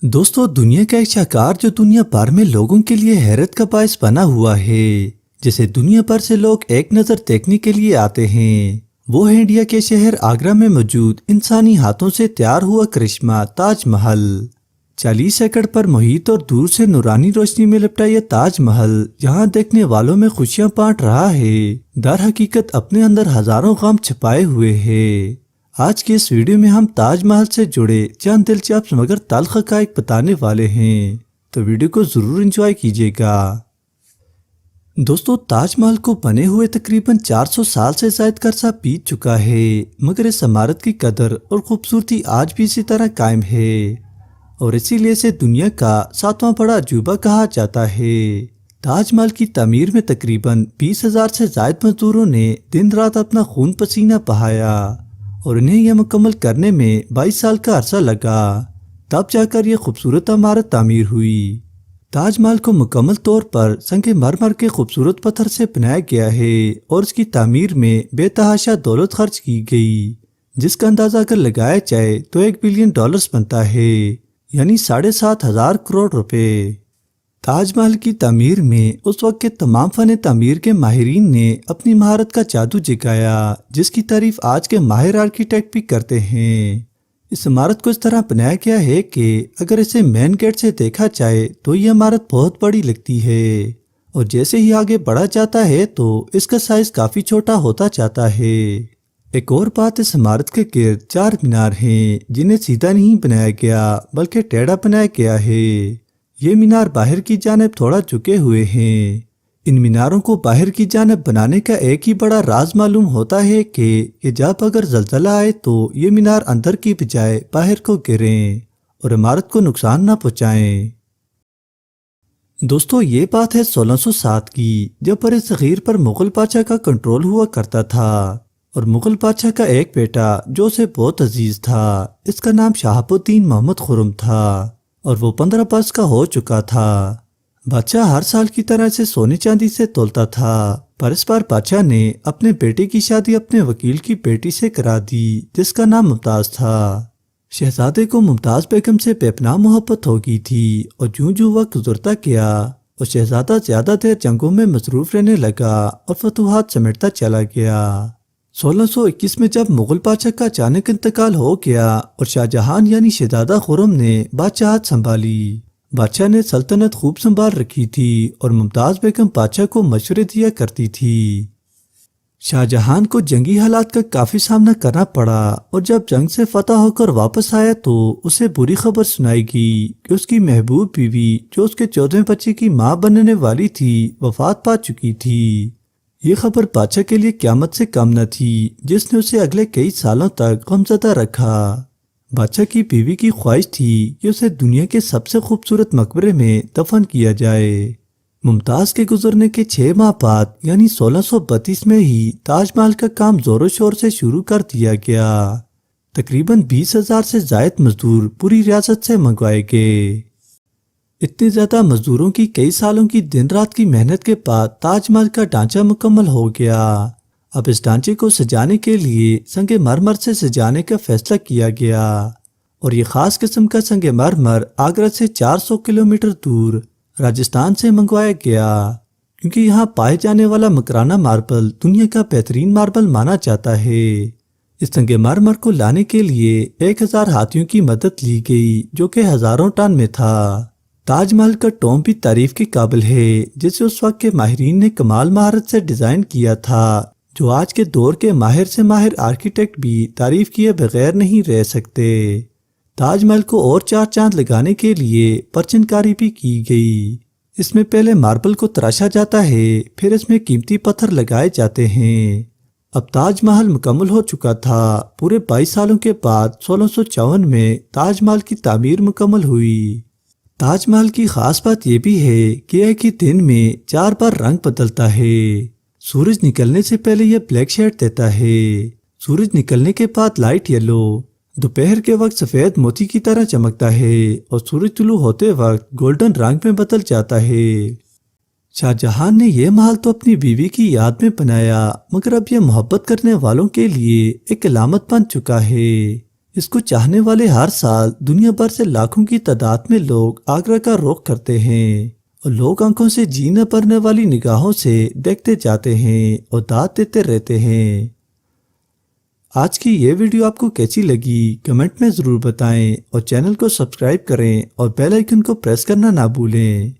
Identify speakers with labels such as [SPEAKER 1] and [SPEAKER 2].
[SPEAKER 1] دوستو، دنیا کا ایک شاہکار جو دنیا بھر میں لوگوں کے لیے حیرت کا باعث بنا ہوا ہے، جسے دنیا بھر سے لوگ ایک نظر دیکھنے کے لیے آتے ہیں، وہ ہے انڈیا کے شہر آگرہ میں موجود انسانی ہاتھوں سے تیار ہوا کرشمہ تاج محل۔ 40 ایکڑ پر محیط اور دور سے نورانی روشنی میں لپٹا یہ تاج محل یہاں دیکھنے والوں میں خوشیاں بانٹ رہا ہے، در حقیقت اپنے اندر ہزاروں غم چھپائے ہوئے ہے۔ آج کی اس ویڈیو میں ہم تاج محل سے جڑے چند دلچسپ مگر تلخ حقائق بتانے والے ہیں، تو ویڈیو کو ضرور انجوائے کیجیے گا۔ دوستو، تاج محل کو بنے ہوئے تقریباً 400 سال سے زائد کا عرصہ بیت چکا ہے، مگر اس عمارت کی قدر اور خوبصورتی آج بھی اسی طرح قائم ہے، اور اسی لیے اسے دنیا کا 7واں بڑا عجوبہ کہا جاتا ہے۔ تاج محل کی تعمیر میں تقریباً 20,000 سے زائد مزدوروں نے دن رات اپنا خون پسینہ بہایا، اور انہیں یہ مکمل کرنے میں 22 سال کا عرصہ لگا، تب جا کر یہ خوبصورت عمارت تعمیر ہوئی۔ تاج محل کو مکمل طور پر سنگ مرمر کے خوبصورت پتھر سے بنایا گیا ہے، اور اس کی تعمیر میں بے تحاشا دولت خرچ کی گئی، جس کا اندازہ اگر لگایا جائے تو $1 بلین بنتا ہے، یعنی 7,500 کروڑ روپے۔ تاج محل کی تعمیر میں اس وقت کے تمام فن تعمیر کے ماہرین نے اپنی مہارت کا جادو جگایا، جس کی تعریف آج کے ماہر آرکیٹیکٹ بھی کرتے ہیں۔ اس عمارت کو اس طرح بنایا گیا ہے کہ اگر اسے مین گیٹ سے دیکھا جائے تو یہ عمارت بہت بڑی لگتی ہے، اور جیسے ہی آگے بڑھا جاتا ہے تو اس کا سائز کافی چھوٹا ہوتا جاتا ہے۔ ایک اور بات، اس عمارت کے گرد 4 مینار ہیں، جنہیں سیدھا نہیں بنایا گیا بلکہ ٹیڑھا بنایا گیا ہے۔ یہ مینار باہر کی جانب تھوڑا جھکے ہوئے ہیں۔ ان میناروں کو باہر کی جانب بنانے کا ایک ہی بڑا راز معلوم ہوتا ہے کہ جب اگر زلزلہ آئے تو یہ مینار اندر کی بجائے باہر کو گریں اور عمارت کو نقصان نہ پہنچائیں۔ دوستو، یہ بات ہے 1607 کی، جب بر صغیر پر مغل بادشاہ کا کنٹرول ہوا کرتا تھا، اور مغل بادشاہ کا ایک بیٹا جو اسے بہت عزیز تھا، اس کا نام شہاب الدین محمد خرم تھا، اور وہ 15 برس کا ہو چکا تھا۔ بادشاہ ہر سال کی طرح سے سونے چاندی سے تولتا تھا، پر اس بار بادشاہ نے اپنے بیٹے کی شادی اپنے وکیل کی بیٹی سے کرا دی، جس کا نام ممتاز تھا۔ شہزادے کو ممتاز بیگم سے بے پناہ محبت ہو گئی تھی، اور جوں جوں وقت گزرتا گیا اور شہزادہ زیادہ دیر جنگوں میں مصروف رہنے لگا اور فتوحات سمیٹتا چلا گیا۔ 1621 میں جب مغل بادشاہ کا اچانک انتقال ہو گیا اور شاہ جہان یعنی شہزادہ خرم نے بادشاہت سنبھالی، بادشاہ نے سلطنت خوب سنبھال رکھی تھی، اور ممتاز بیگم بادشاہ کو مشورے دیا کرتی تھی۔ شاہ جہان کو جنگی حالات کا کافی سامنا کرنا پڑا، اور جب جنگ سے فتح ہو کر واپس آیا تو اسے بری خبر سنائی گئی کہ اس کی محبوب بیوی جو اس کے 14ویں بچے کی ماں بننے والی تھی، وفات پا چکی تھی۔ یہ خبر بادشاہ کے لیے قیامت سے کم نہ تھی، جس نے اسے اگلے کئی سالوں تک غمزدہ رکھا۔ بادشاہ کی بیوی کی خواہش تھی کہ اسے دنیا کے سب سے خوبصورت مقبرے میں دفن کیا جائے۔ ممتاز کے گزرنے کے 6 ماہ بعد یعنی 1632 میں ہی تاج محل کا کام زور و شور سے شروع کر دیا گیا۔ تقریباً 20,000 سے زائد مزدور پوری ریاست سے منگوائے گئے۔ اتنے زیادہ مزدوروں کی کئی سالوں کی دن رات کی محنت کے بعد تاج محل کا ڈھانچہ مکمل ہو گیا۔ اب اس ڈھانچے کو سجانے کے لیے سنگ مرمر سے سجانے کا فیصلہ کیا گیا، اور یہ خاص قسم کا سنگ مرمر آگرہ سے 400 کلومیٹر دور راجستھان سے منگوایا گیا، کیونکہ یہاں پائے جانے والا مکرانہ ماربل دنیا کا بہترین ماربل مانا جاتا ہے۔ اس سنگ مرمر کو لانے کے لیے 1000 ہاتھیوں کی مدد لی گئی، جو کہ ہزاروں ٹن میں تھا۔ تاج محل کا ٹوم بھی تعریف کے قابل ہے، جسے اس وقت کے ماہرین نے کمال مہارت سے ڈیزائن کیا تھا، جو آج کے دور کے ماہر سے ماہر آرکیٹیکٹ بھی تعریف کیے بغیر نہیں رہ سکتے۔ تاج محل کو اور 4 چاند لگانے کے لیے پرچن کاری بھی کی گئی۔ اس میں پہلے ماربل کو تراشا جاتا ہے، پھر اس میں قیمتی پتھر لگائے جاتے ہیں۔ اب تاج محل مکمل ہو چکا تھا۔ پورے 22 سالوں کے بعد 1654 میں تاج محل کی تعمیر مکمل ہوئی۔ تاج محل کی خاص بات یہ بھی ہے کہ ایک ہی دن میں 4 بار رنگ بدلتا ہے۔ سورج نکلنے سے پہلے یہ بلیک شیڈ دیتا ہے، سورج نکلنے کے بعد لائٹ یلو، دوپہر کے وقت سفید موتی کی طرح چمکتا ہے، اور سورج طلوع ہوتے وقت گولڈن رنگ میں بدل جاتا ہے۔ شاہ جہان نے یہ محل تو اپنی بیوی کی یاد میں بنایا، مگر اب یہ محبت کرنے والوں کے لیے ایک علامت بن چکا ہے۔ اس کو چاہنے والے ہر سال دنیا بھر سے لاکھوں کی تعداد میں لوگ آگرہ کا رخ کرتے ہیں اور لوگ آنکھوں سے جی نہ بھرنے والی نگاہوں سے دیکھتے جاتے ہیں اور داد دیتے رہتے ہیں۔ آج کی یہ ویڈیو آپ کو کیسی لگی کمنٹ میں ضرور بتائیں اور چینل کو سبسکرائب کریں اور بیل آئیکن کو پریس کرنا نہ بھولیں۔